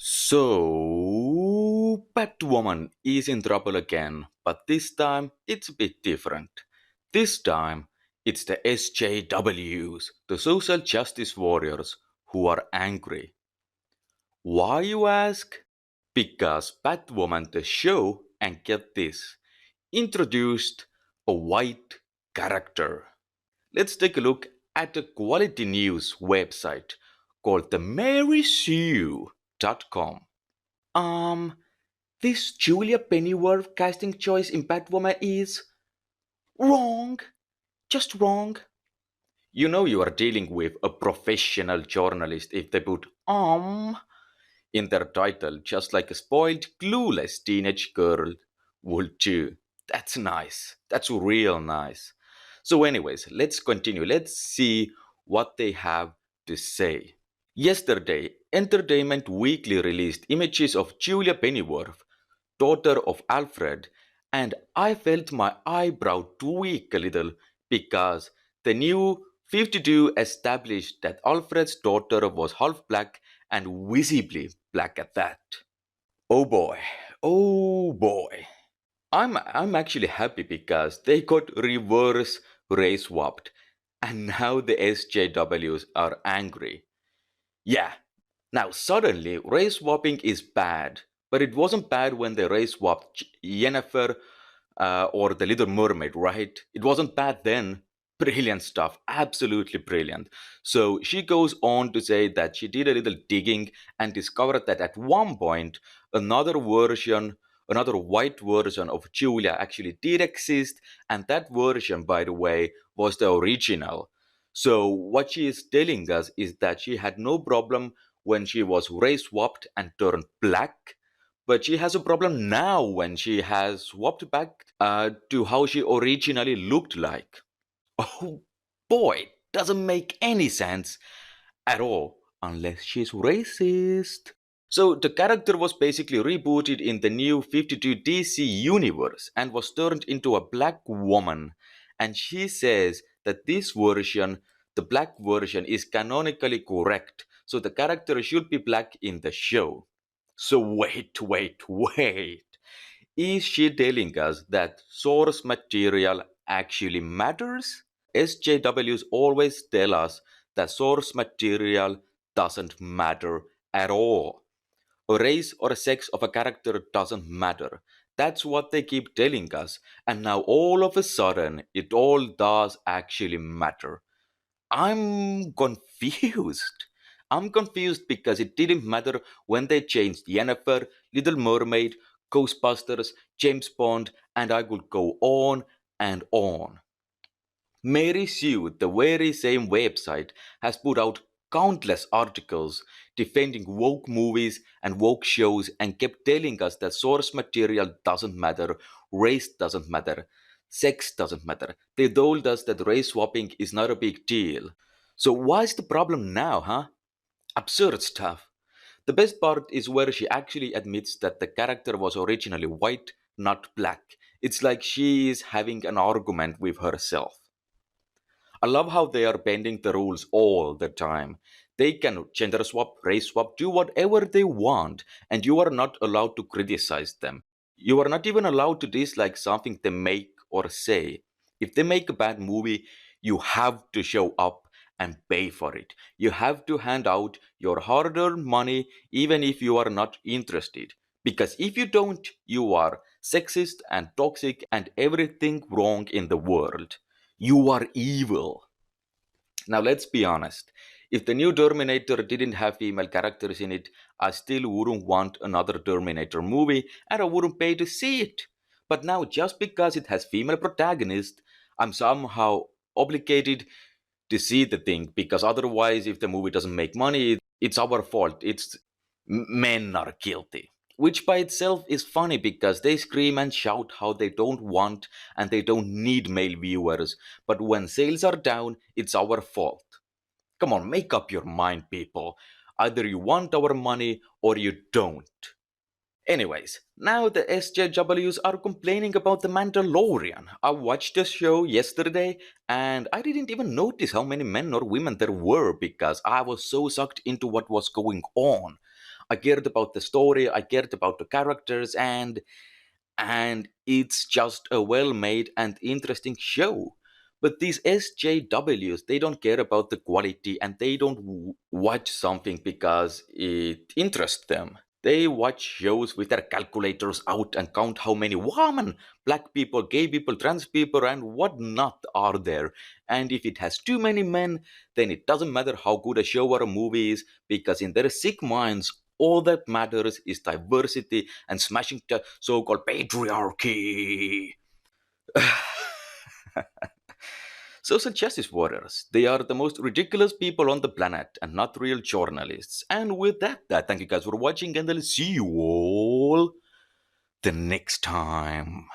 So, Batwoman is in trouble again, but this time it's a bit different. This time it's the SJWs, the social justice warriors, who are angry. Why, you ask? Because Batwoman the show, and get this, introduced a white character. Let's take a look at a quality news website called the marysue.com. Um, this Julia Pennyworth casting choice in Batwoman is wrong. Just wrong. You know you are dealing with a professional journalist if they put in their title, just like a spoiled, clueless teenage girl would do. That's nice. That's real nice. So, anyways, let's continue. Let's see what they have to say. Yesterday, Entertainment Weekly released images of Julia Pennyworth, daughter of Alfred, and I felt my eyebrow tweak a little because the new 52 established that Alfred's daughter was half black and visibly black at that. Oh boy, oh boy. I'm actually happy because they got reverse race swapped and now the SJWs are angry. Yeah, now suddenly race swapping is bad, but it wasn't bad when they race swapped Yennefer or the Little Mermaid, right? It wasn't bad then. Brilliant stuff, absolutely brilliant. So she goes on to say that she did a little digging and discovered that at one point another version, another white version of Julia actually did exist, and that version, by the way, was the original. So what she is telling us is that she had no problem when she was race swapped and turned black, but she has a problem now when she has swapped back to how she originally looked like. Oh boy, doesn't make any sense at all unless she's racist. So the character was basically rebooted in the new 52 DC universe and was turned into a black woman. And she says that this version, the black version, is canonically correct. So the character should be black in the show. So wait. Is she telling us that source material actually matters? SJWs always tell us that source material doesn't matter at all. A race or a sex of a character doesn't matter. That's what they keep telling us. And now all of a sudden, it all does actually matter. I'm confused. I'm confused because it didn't matter when they changed Yennefer, Little Mermaid, Ghostbusters, James Bond, and I could go on and on. Mary Sue, the very same website, has put out countless articles defending woke movies and woke shows and kept telling us that source material doesn't matter, race doesn't matter, sex doesn't matter. They told us that race swapping is not a big deal. So why's the problem now, huh? Absurd stuff. The best part is where she actually admits that the character was originally white, not black. It's like she is having an argument with herself. I love how they are bending the rules all the time. They can gender swap, race swap, do whatever they want, and you are not allowed to criticize them. You are not even allowed to dislike something they make or say. If they make a bad movie, you have to show up and pay for it. You have to hand out your hard earned money even if you are not interested. Because if you don't, you are sexist and toxic and everything wrong in the world. You are evil. Now, let's be honest. If the new Terminator didn't have female characters in it, I still wouldn't want another Terminator movie and I wouldn't pay to see it. But now, just because it has female protagonists, I'm somehow obligated to see the thing because otherwise, if the movie doesn't make money, it's our fault. It's men are guilty. Which by itself is funny because they scream and shout how they don't want and they don't need male viewers, but when sales are down, it's our fault. Come on, make up your mind, people. Either you want our money or you don't. Anyways, now the SJWs are complaining about The Mandalorian. I watched the show yesterday and I didn't even notice how many men or women there were because I was so sucked into what was going on. I cared about the story, I cared about the characters, and it's just a well-made and interesting show. But these SJWs, they don't care about the quality, and they don't watch something because it interests them. They watch shows with their calculators out and count how many women, black people, gay people, trans people, and whatnot are there. And if it has too many men, then it doesn't matter how good a show or a movie is, because in their sick minds, all that matters is diversity and smashing the so-called patriarchy. Social justice warriors. They are the most ridiculous people on the planet and not real journalists. And with that, I thank you guys for watching, and I'll see you all the next time.